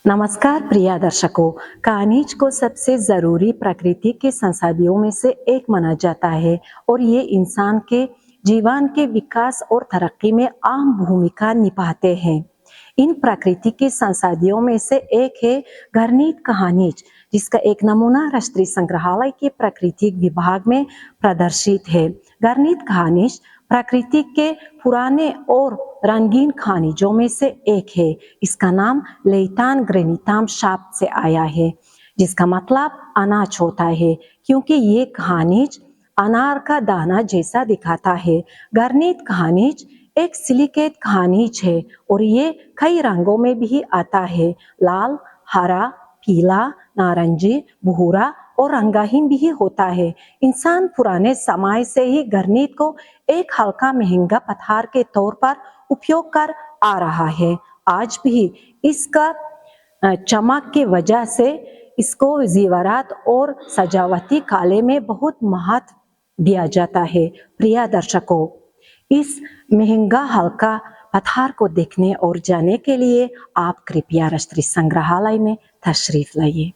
नमस्कार प्रिय दर्शकों। खनिज को सबसे जरूरी प्रकृति के संसाधनों में से एक माना जाता है और ये इंसान के जीवन के विकास और तरक्की में अहम भूमिका निभाते हैं। इन प्रकृति के संसाधनों में से एक है घर्नित खनिज, जिसका एक नमूना राष्ट्रीय संग्रहालय के प्राकृतिक विभाग में प्रदर्शित है। घर्नित खनिज प्रकृति के पुराने और रंगीन खनिजों में से एक है। इसका नाम लेइथान ग्रेनिथम शब्द से आया है, जिसका मतलब अनाज होता है, क्योंकि ये खनिज अनार का दाना जैसा दिखाता है। घर्नित खनिज एक सिलिकेट खनिज है और ये कई रंगों में भी आता है। लाल, हरा, पीला, नारंगी, भूरा और रंगहीन भी होता है। इंसान पुराने समय से ही घर्नित को एक हल्का महंगा पत्थर के तौर पर उपयोग कर आ रहा है। आज भी इसका चमक की वजह से इसको ज़ेवरात और सजावटी कला में बहुत महत्व दिया जाता है। प्रिय दर्शकों, इस महंगा हल्का पत्थर को देखने और जाने के लिए आप कृपया राष्ट्रीय संग्रहालय में तशरीफ लाइए।